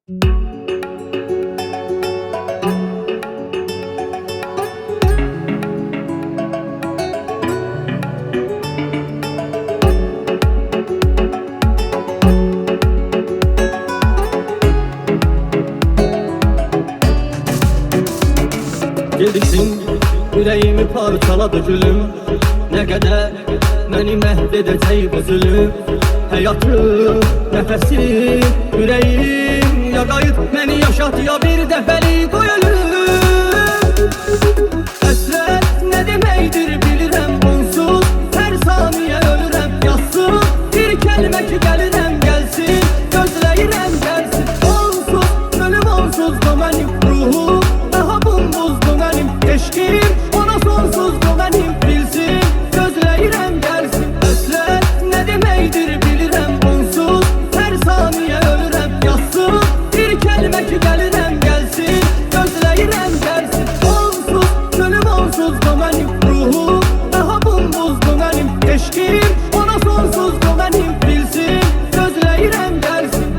Geldiksin, yüreğimi parçaladı gülüm. Ne kadar beni mehvedecek bu zulüm. Hayatım, nefesim, yüreğim ya kayıp beni yaşat ya bir defelik ölüm. Hasret ne demektir bilirəm onsuz her saniye ölürəm. Yazsın bir kelime ki gelirəm gelsin, gözləyirəm gelsin. Onsuz, ölüm onsuz da benim ruhum daha bumbuzdu benim eşkim. Ona sonsuzdu benim bilsin, gözləyirəm gelsin. Hasret ne demektir bilirəm onsuz her saniye ölürəm. Yazsın bir kelime ki gelirəm gelsin, gözləyirəm gelsin. Onsuz, ölüm onsuz da benim ruhum daha bumbuzdu benim eşkim. Ona sonsuzdu benim bilsin, gözləyirəm gelsin.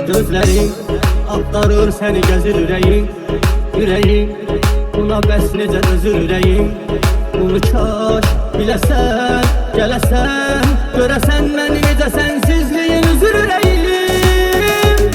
Gözlerin aktarır seni gezir yüreğin. Yüreğin buna bəs necə özür yüreğin. Bunu kaş biləsən, gələsən, görəsən məni necə sensizliyin üzür yüreğim.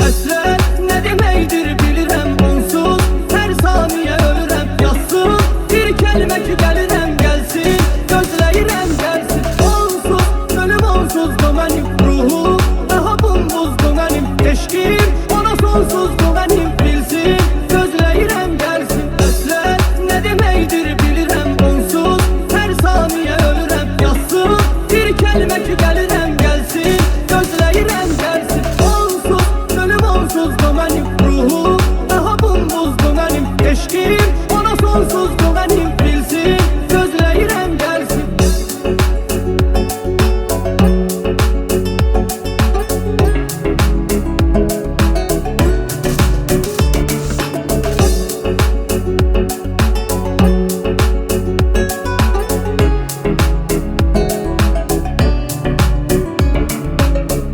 Həsrət nə deməkdir bilirəm onsuz her saniye ölürəm. Yazsın bir kelime ki gəlirəm gelsin, gözləyirəm gelsin. Onsuz, ölüm onsuz da benim ruhum daha bumbuzdu benim eşkim. Ona sonsuzdu benim bilsin, gözləyirəm gelsin. Hasret ne demektir bilirəm onsuz her saniye ölürəm. Yazsın bir kelime ki gelirəm gelsin, gözləyirəm gelsin. Onsuz, ölüm onsuz da benim ruhum daha bumbuzdu benim eşkim. Ona sonsuzdu benim bilsin, gözləyirəm gelsin.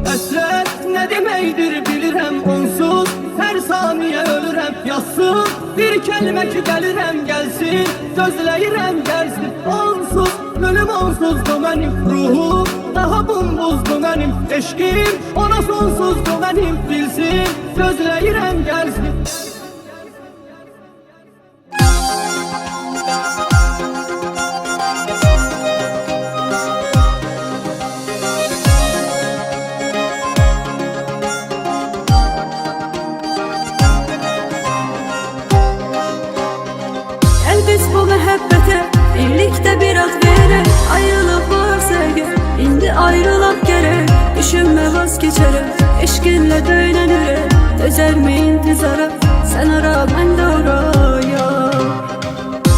Hasret ne demektir bilirəm onsuz her saniye ölürəm. Yazsın bir kelime ki gelirəm gelsin, gözləyirəm gelsin. Onsuz, ölüm onsuz da benim ruhum daha bumbuzdu benim eşkim. Ona sonsuzdu benim bilsin, gözləyirəm gelsin. Biz bu məhəbbətə birlikdə bir ad verək. Ayrılıq varsa əgər, indi ayrılaq gərək. Düşünmə vaz keçərək, eşqinlə döynən ürək. Dözərmi intizara, sən ara, mən də oraya.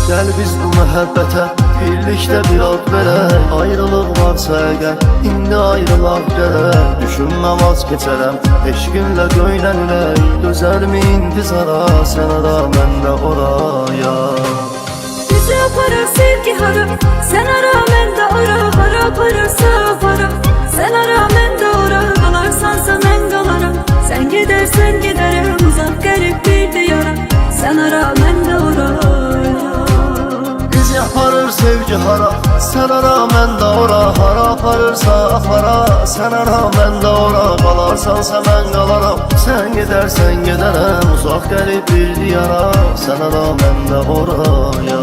Gəl biz bu məhəbbətə birlikdə bir ad verək. Ayrılıq varsa əgər, indi ayrılaq gərək. Düşünmə vaz keçərəm, eşqinlə döynən ürək. Dözərmi intizara, sən ara, mən də oraya. Bizi aparar sevgi hara, sen ara mən də ora. Hara aparırsa apara, sen ara mən də ora. Qalarsansa mən qalaram, sen gedərsən gedərəm. Uzaq qərib bir diyara, sen ara mən də oraya. Bizi aparır sevgi hara, sen ara mən də ora. Hara aparırsa apara, sen ara mən də ora. Qalarsansa mən qalaram, sen gedərsən gedərəm. Uzaq qərib bir diyara, sen ara mən də oraya.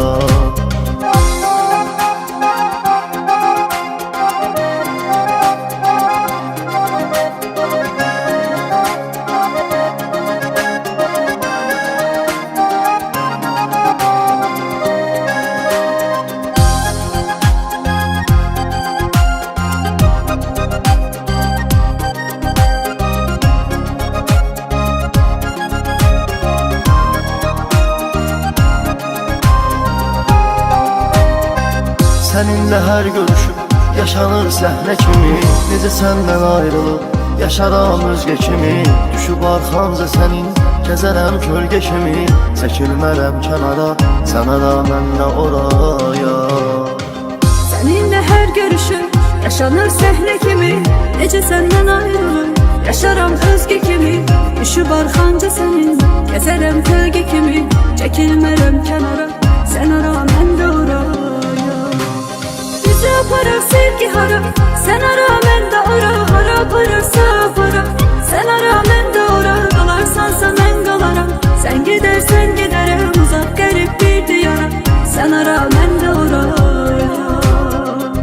Seninle her görüşüm yaşanır səhnə kimi. Necə səndən ayrılıb yaşaram özgə kimi. Düşüb arxamca sənin gəzərəm kölgə kimi. Çəkilmərəm kənara, sən ara mən də oraya. Seninle her görüşüm yaşanır sahne kimi. Nece senden ayrılır yaşaram özge kimi. Düşüp arxanca senin gezerem kölge kimi. Çekilmerem kenara sen ara ben de oraya. Bizi aparır sevgi hara, sen ara ben de ora. Hara aparırsa para, sen ara ben de ora. Kalarsansa ben kalaram, sen gidersen giderim. Uzak garip bir diyara, sen ara ben de oraya.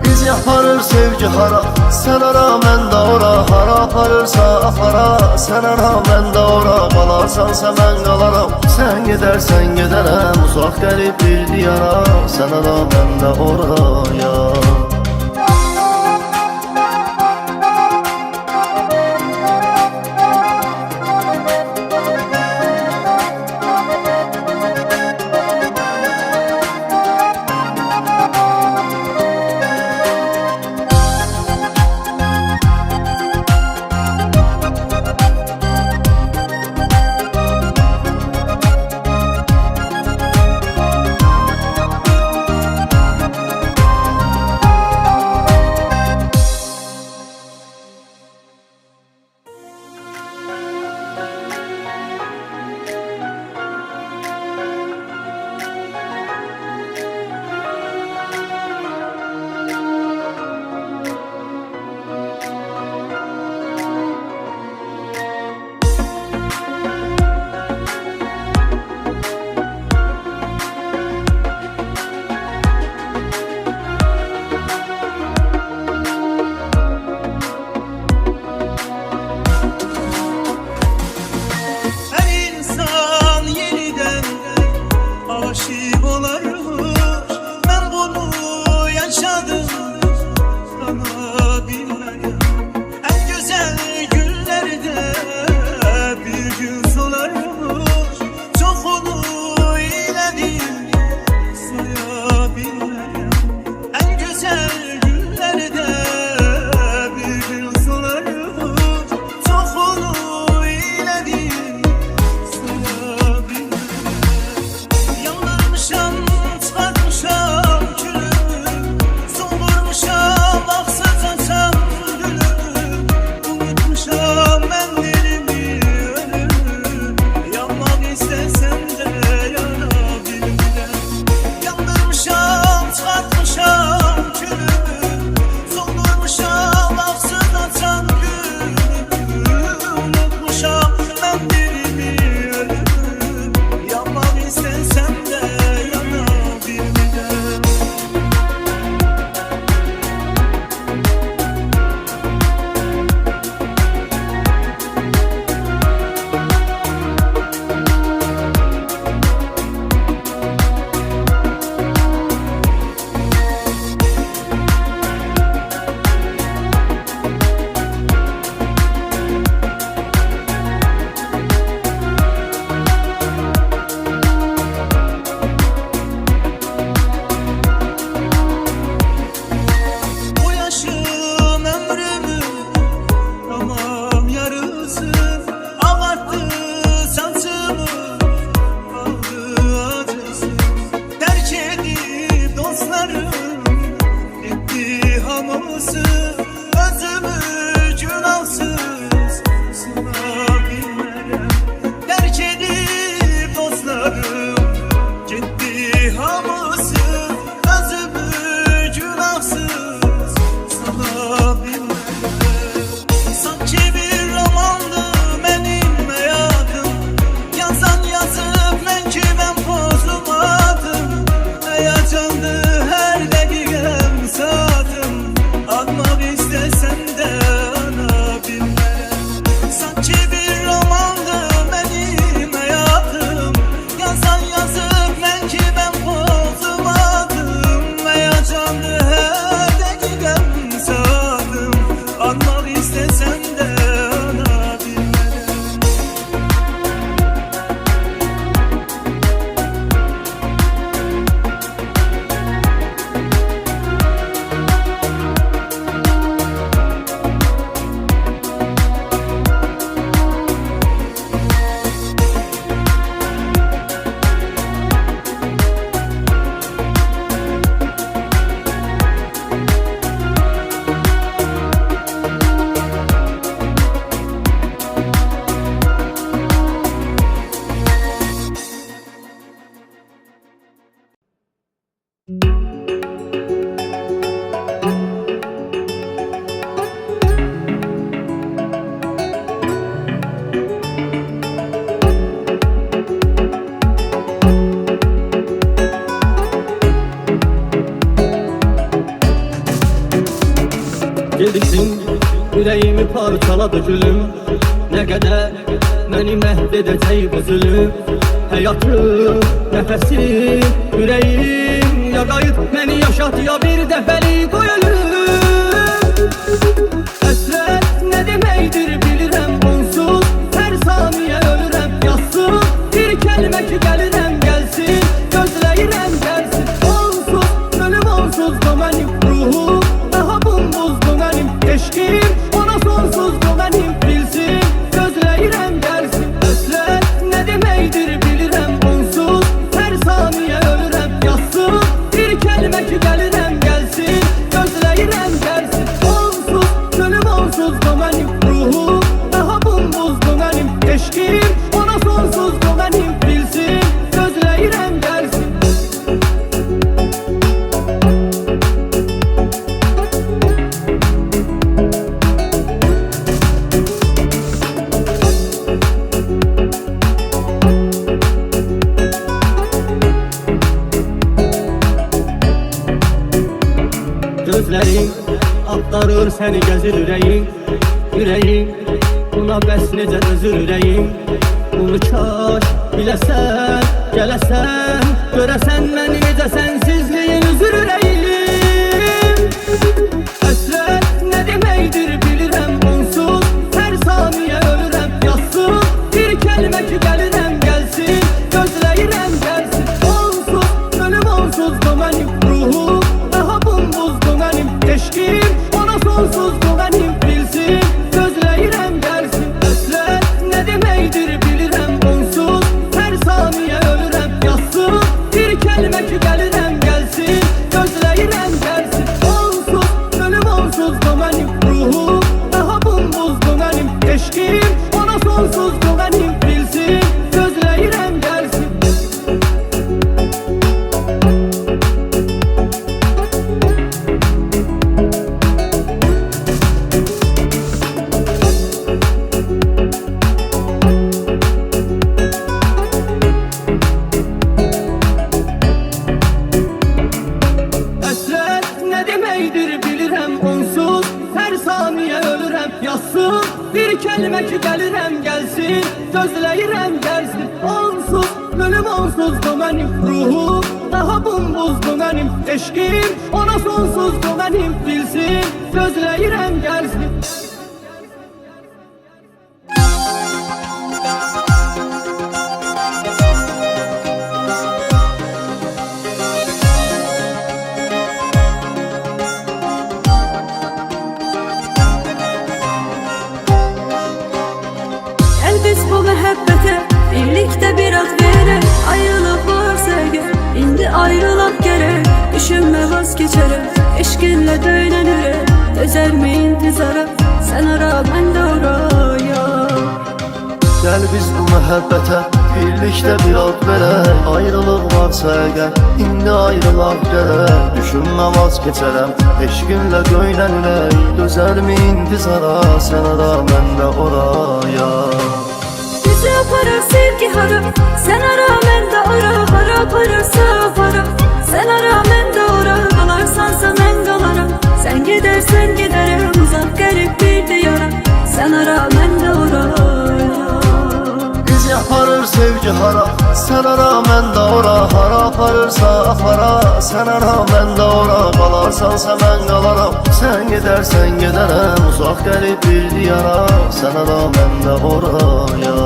Bizi aparır sevgi hara, sen ara mən də ora. Hara aparırsa apara, sen ara mən də ora. Qalarsansa mən qalaram, sen gedərsən gedərəm. Uzaq qərib bir diyara, sen ara mən də oraya. Yüreğimi parçaladı gülüm. Ne kadar beni məhv edəcək bu zulüm. Həyatım, nəfəsim, yüreğim ya qayıt beni yaşat ya bir dəfəlik qoy ölüm. Həsrət nə deməkdir bilirəm onsuz, hər saniyə ölürəm yazsın. Bir kəlmə ki gəlirəm gəlsin, gözləyirəm gəlsin. Onsuz, ölüm onsuz bu mənim ruhum, daha bumbuzdu mənim eşqim. Ona sonsuzdu mənim bilsin, gözləyirəm gəlsin. Həsrət nə deməkdir bilirəm onsuz, hər saniyə ölürəm yazsın. Bir kəlmə ki gəlirəm gəlsin, gözləyirəm gəlsin. Onsuz, ölüm onsuz bu mənim ruhum, daha bumbuzdu mənim eşqim. Ona sonsuzdu mənim bilsin, gözləyirəm gəlsin. Gözlərin axtarır səni gəzir ürəyin. Yüreğim buna bəs necə dözür ürəyim. Bunu kaş biləsən, gələsən, görəsən məni necə sənsizliyin üzür ürəyim. Həsrət nə deməkdir bilirəm onsuz, hər saniyə ölürəm yazsın. Bir kəlmə ki gəlirəm gəlsin, gözləyirəm gəlsin. Onsuz, ölüm onsuz bu mənim ruhum, daha bumbuzdu mənim eşqim. Ona sonsuzdu mənim bilsin, gözləyirəm gəlsin. Həsrət nə deməkdir bilirəm onsuz, hər saniyə ölürəm yazsın. Bir kəlmə ki gəlirəm gəlsin, gözləyirəm gəlsin. Onsuz, ölüm onsuz bu mənim ruhum, daha bumbuzdu mənim eşqim. Ona sonsuzdu mənim bilsin, gözləyirəm gəlsin. Həsrət nə deməkdir bilirəm onsuz, hər saniyə ölürəm yazsın. Bir kəlmə ki gəlirəm gəlsin, gözləyirəm gəlsin. Onsuz, ölüm onsuzdu mənim ruhum, daha bumbuzdu mənim eşqim. Ona sonsuzdu mənim bilsin, gözləyirəm gəlsin. Gel biz bu məhəbbətə birlikdə bir ad verək. Ayrılıq varsa əgər, indi ayrılaq gərək. Düşünmə vaz keçərəm, eşqinlə döynən ürək. Dözərmi intizara, sən ara mən də oraya. Gəl biz bu məhəbbətə birlikdə bir ad verək. Ayrılıq varsa əgər, indi ayrılaq gərək. Düşünmə vaz keçərəm, eşqinlə döynən ürək. Dözərmi intizara, sən ara mən də oraya. Bizi aparar sevgi hara, sen ara mən də ora. Hara apararsa apara, sen ara mən də ora. Qalarsansa mən qalaram, sen gedərsən gedərəm. Uzaq qərib bir diyara, sen ara mən də oraya. Bizi aparır sevgi hara, sən ara mən də ora. Hara aparırsa apara, sən ara mən də ora. Qalarsansa mən qalaram, sən gedərsən gedərəm. Uzaq qərib bir diyara, sən ara mən də oraya.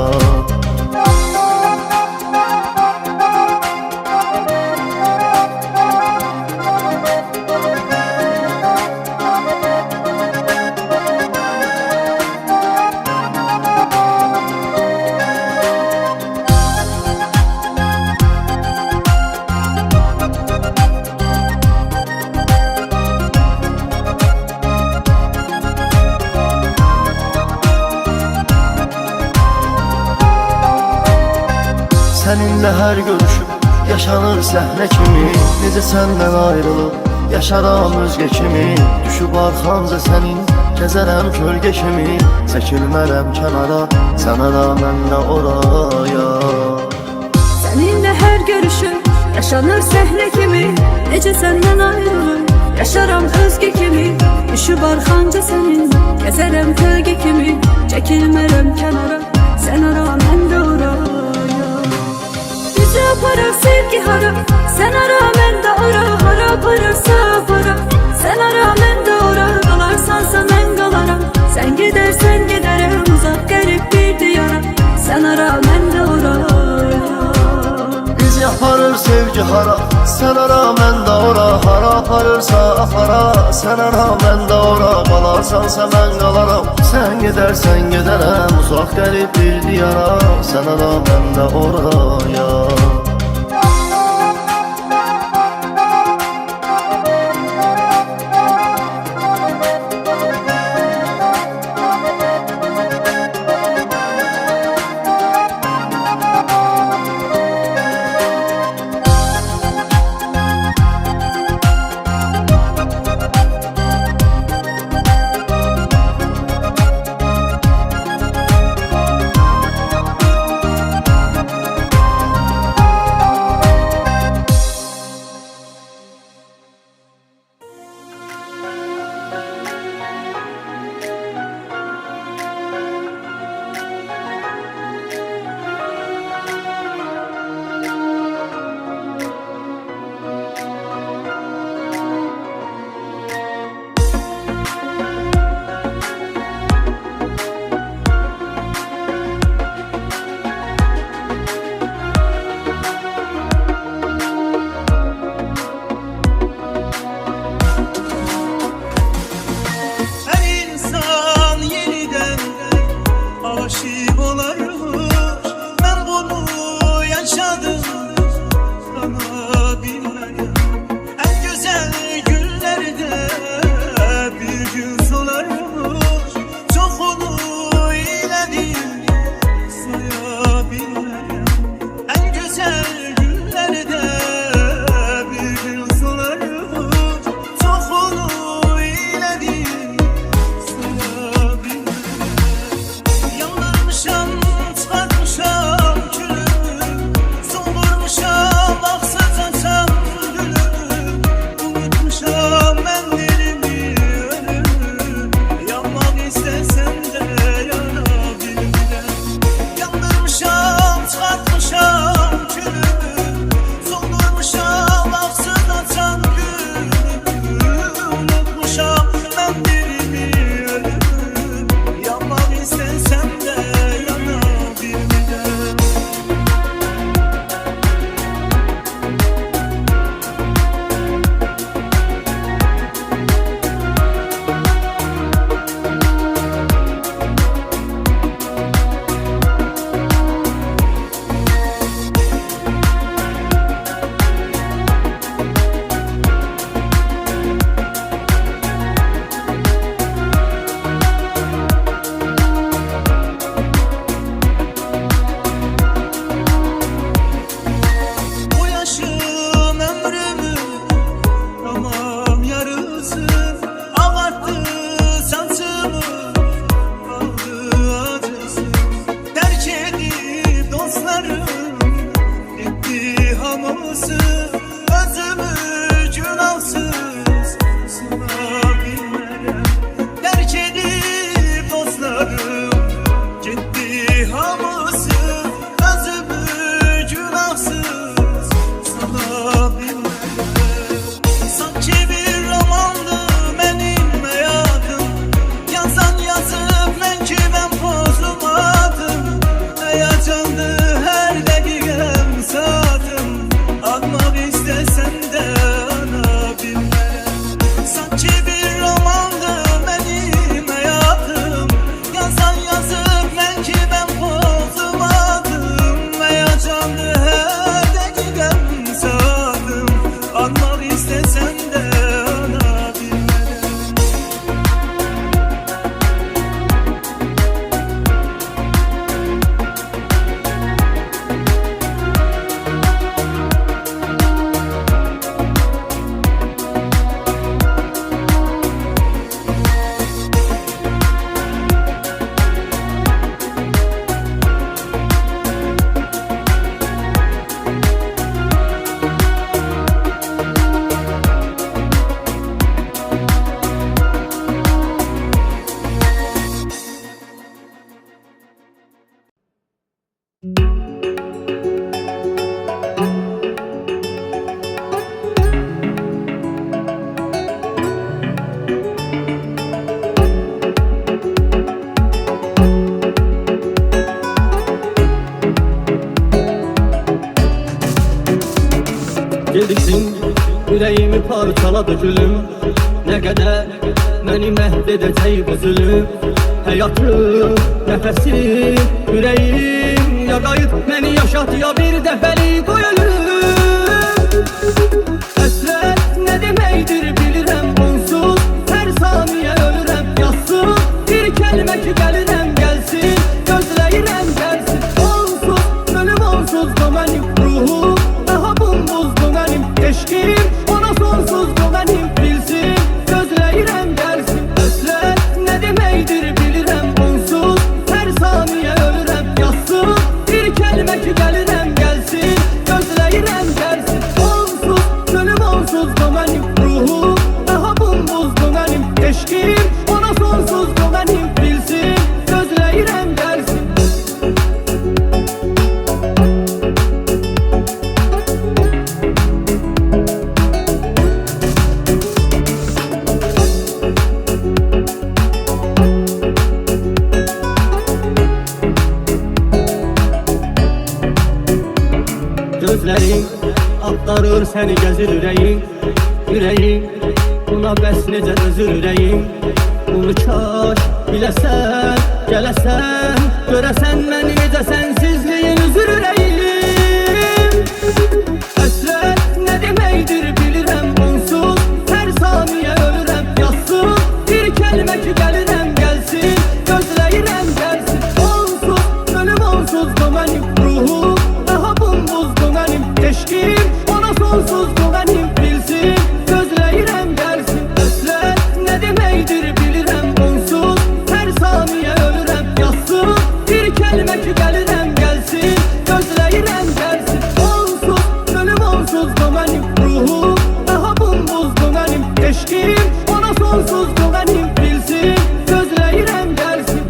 Səninlə hər görüşüb yaşanır səhnə kimi. Necə səndən ayrılıb yaşaram özgə kimi. Düşüb arxamca sənin gəzərəm kölgə kimi. Çəkilmərəm kənara, sən ara mən də oraya. Səninlə hər görüşüm yaşanır səhnə kimi. Necə səndən ayrılıb yaşaram özge kimi. Düşüb arxanca sənin, gəzərəm kölge kimi. Çəkilmərəm kənara, sən ara, mən də ora. Bizi aparar sevgi hara, sən ara, mən də ora. Hara apararsa apara, sən ara, mən də ora. Qalarsansa mən qalaram, sən gedərsən gedərəm. Uzaq qərib bir diyara, sən ara, mən də ora. Bizi aparır sevgi hara, sen ara mən də ora. Hara aparırsa apara, sen ara mən də ora. Qalarsansa mən qalaram, sen gedərsən gedərəm. Uzaq qərib bir diyara, sen ara mən də oraya. bilirsin, yüreğimi parçaladı gülüm. Ne kadar beni məhv edəcək bu zulüm. Həyatım, nəfəsim, yüreğim ya qayıt beni yaşat ya bir dəfəlik ölüm. Həsrət nə deməkdir bilirəm onsuz, hər saniyə ölürəm yazsın. Bir kəlmə ki gəlirəm gəlsin, gözləyirəm gəlsin. Onsuz, ölüm onsuz bu mənim ruhum, daha bumbuzdu mənim eşqim. Ona sonsuzdu mənim bilsin, gözləyirəm gəlsin. Həsrət nə deməkdir bilirəm onsuz, hər saniyə ölürəm yazsın. Bir kəlmə ki gəlirəm gəlsin, gözləyirəm gəlsin. Onsuz, ölüm onsuz bu mənim ruhum, daha bumbuzdu mənim eşqim. Ona sonsuzdu mənim bilsin, gözləyirəm gəlsin. Gözlərin axtarır səni gəzir ürəyin, yüreğin buna bəs necə dözür ürəyin. Bunu kaş biləsən, gələsən, görəsən məni necə sənsizliyin üzür ürəyim. Həsrət nə deməkdir bilirəm onsuz, hər saniyə ölürəm yazsın. Bir kəlmə ki gəlirəm gəlsin, gözləyirəm gəlsin. Onsuz, ölüm onsuz bu mənim ruhum, daha bumbuzdu mənim eşqim. Ona sonsuzdu mənim bilsin, gözləyirəm gəlsin. Həsrət nə deməkdir bilirəm onsuz, hər saniyə ölürəm yazsın. Bir kəlmə ki gəlirəm gəlsin, gözləyirəm gəlsin. Onsuz, ölüm onsuz bu mənim ruhum, daha bumbuzdu mənim eşqim. Ona sonsuzdu mənim bilsin, gözləyirəm gəlsin.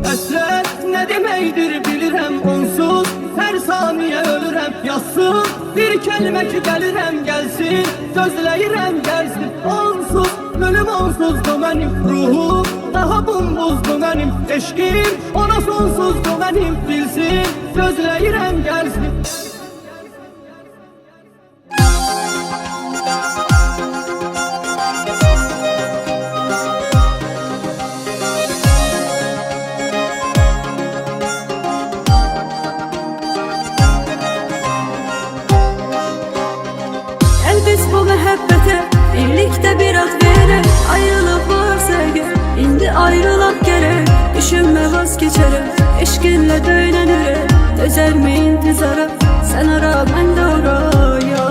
Həsrət nə deməkdir bilirəm onsuz, hər saniyə ölürəm yazsın. Bir kəlmə ki gəlirəm gəlsin, gözləyirəm gəlsin. Onsuz, ölüm onsuzdu mənim ruhum, daha bumbuzdu mənim eşqim. Ona sonsuzdu mənim bilsin, gözləyirəm gəlsin. Gel biz bu məhəbbətə birlikdə bir ad verək. Ayrılıq varsa əgər, indi ayrılaq gərək. Düşünmə vaz keçərəm, eşqinlə döynən ürək. Dözərmi intizara, sən ara mən də oraya.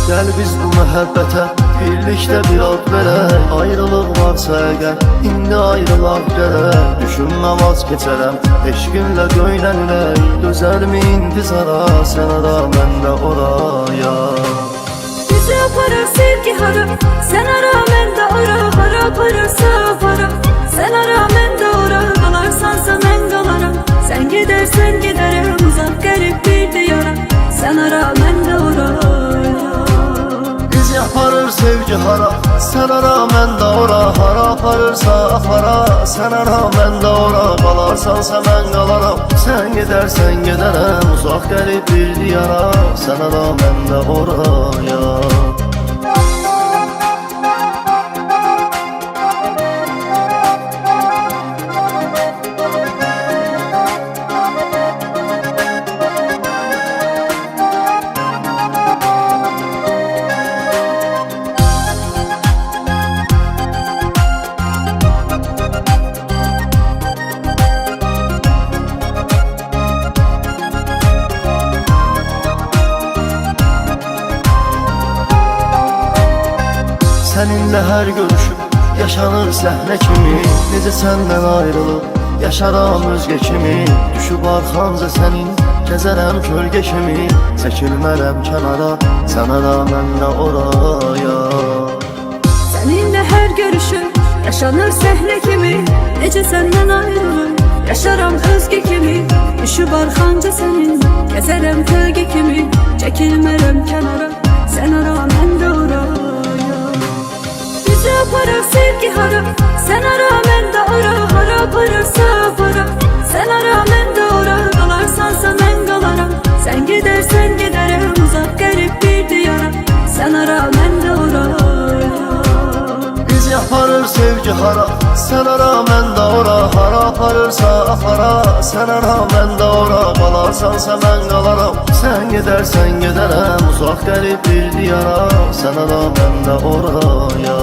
Gəl biz bu məhəbbətə birlikdə bir ad verək. Ayrılıq varsa əgər, indi ayrılaq gərək. Düşünmə vaz keçərəm, eşqinlə döynən ürək. Dözərmi intizara, sən ara mən də oraya. Bizi aparar sevgi hara, sen ara mən də ora. Hara apararsa apara, sen ara mən də ora. Qalarsansa mən qalaram, sen gedərsən gedərəm. Uzaq qərib bir diyara, sen ara mən də oraya. Bizi aparır sevgi hara, sən ara mən də ora. Hara aparırsa apara, sən ara mən də ora. Qalarsansa mən qalaram, sən gedərsən gedərəm. Uzaq qərib bir diyara, sən ara mən də oraya. Səninlə hər görüşüb yaşanır səhnə kimi. Necə səndən ayrılıb yaşaram özgə kimi. Düşüb arxamca sənin gəzərəm kölgə kimi. Çəkilmərəm kənara, sən ara mən də oraya. Səninlə hər görüşüm yaşanır səhnə kimi. Necə səndən ayrılıb Yaşaram özge kimi, düşüb arxanca sənin. Gəzərəm kölge kimi, çəkilmərəm kənara. Sən ara, mən də oraya. Bizi aparar sevgi hara, sən ara, mən də ora. Hara aparırsa apara, sən ara, mən də ora. Qalarsansa mən qalaram, sən gedərsən gedərəm. Uzaq qərib bir diyara, sən ara, mən də oraya. Bizi aparır sevgi hara, sen ara mən də ora. Hara aparırsa apara, sen ara mən də ora. Qalarsansa mən qalaram, sen gedərsən gedərəm. Uzaq qərib bir diyara, sen ara mən də oraya.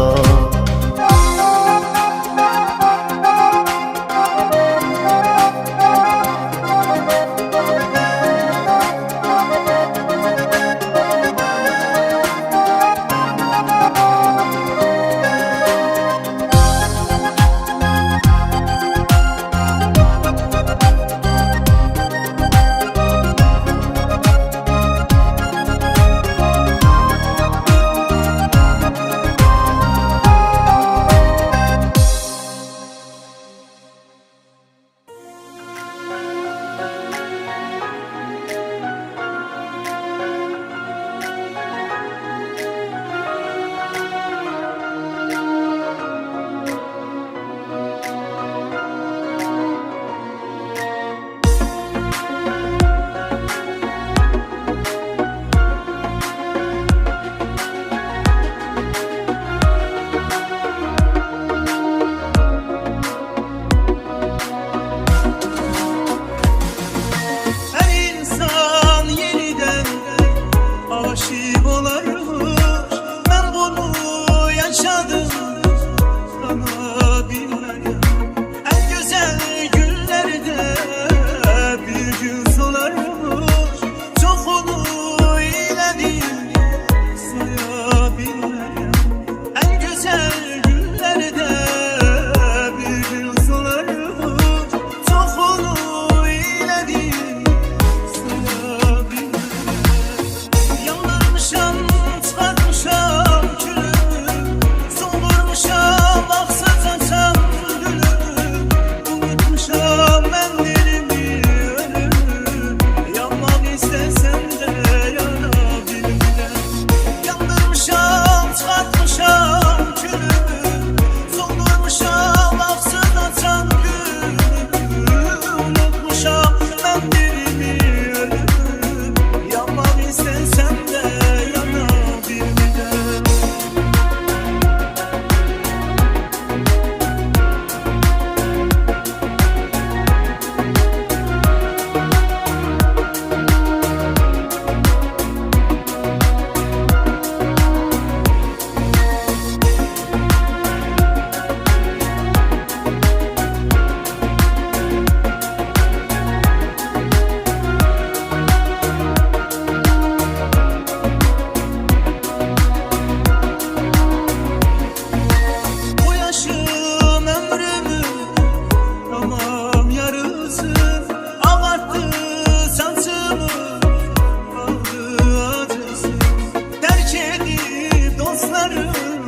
Dostlarım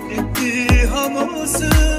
gitti hamısı.